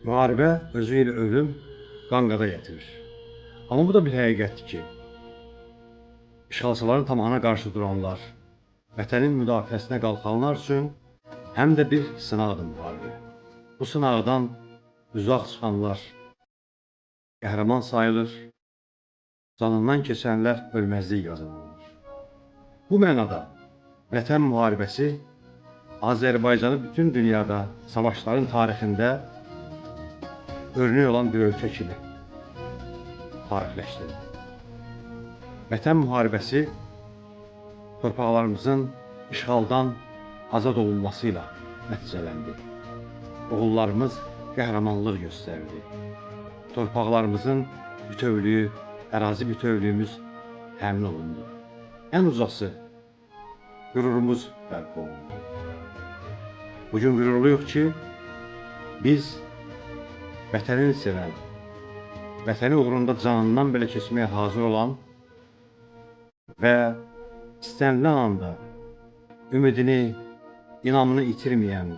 Müharibə özü ilə ölüm, qan-qara gətirir. Amma bu da bir həqiqətdir ki, işğalçıların tamahına qarşı duranlar, vətənin müdafiəsinə qalxanlar üçün həm də bir sınaqdır müharibə. Bu sınaqdan uzaq çıxanlar qəhrəman sayılır, canından keçənlər ölməzlik qazanırlar. Bu mənada Vətən müharibəsi Azərbaycanı bütün dünyada savaşların tarixində örnek olan bir ölkə kimi tarixləşdirir. Vətən müharibəsi torpaqlarımızın işğaldan azad olunmasıyla nəticələndi. Oğullarımız qəhrəmanlıq göstərdi. Torpaqlarımızın bütövlüyü, ərazi bütövlüyümüz təmin olundu. Ən uzası qürurumuz bərpa olundu. Bugün qürurluyuq ki, biz vətənini sevən, vətəni uğrunda canından belə keçməyə hazır olan və istənilən anda ümidini, inamını itirməyən,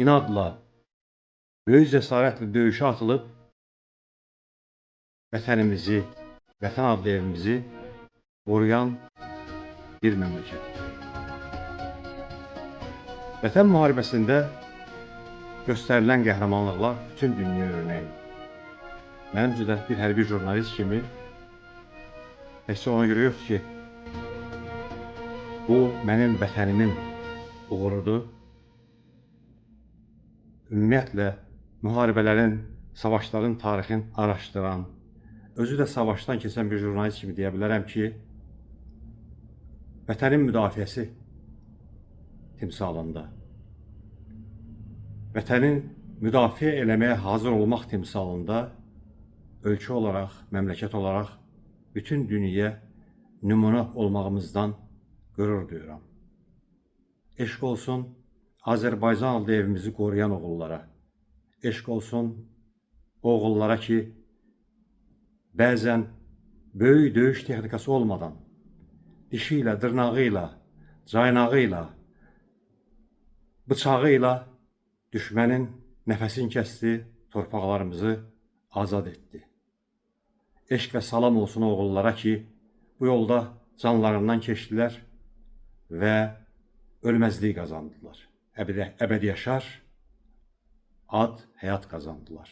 inadla, böyük cəsarətlə döyüşə atılıb vətənimizi, vətən adlı evimizi qoruyan bir məmləkət. Vətən müharibəsində göstərilən qəhrəmanlıqlar bütün dünya örnəyidir. Mənim üçün də bir hərbi jurnalist kimi təkcə ona görə yoxdur ki, bu mənim vətənimin uğurudur. Ümumiyyətlə, müharibələrin, savaşların tarixini araşdıran, özü də savaşdan keçən bir jurnalist kimi deyə bilərəm ki, vətənin müdafiəsi timsalında, vətənin müdafiə eləməyə hazır olmaq timsalında ölkə olaraq, məmləkət olaraq bütün dünyaya nümunə olmağımızdan qürur duyuram. Eşq olsun Azərbaycan adlı evimizi qoruyan oğullara, eşq olsun oğullara ki, bəzən böyük döyüş texnikası olmadan, dişi ilə, dırnağı ilə, caynağı ilə, bıçağı ilə düşmənin nəfəsini kəsdi, torpaqlarımızı azad etdi. Eşq və salam olsun oğullara ki, bu yolda canlarından keçdilər və ölməzlik qazandılar. Əbədi yaşar, ad, həyat qazandılar.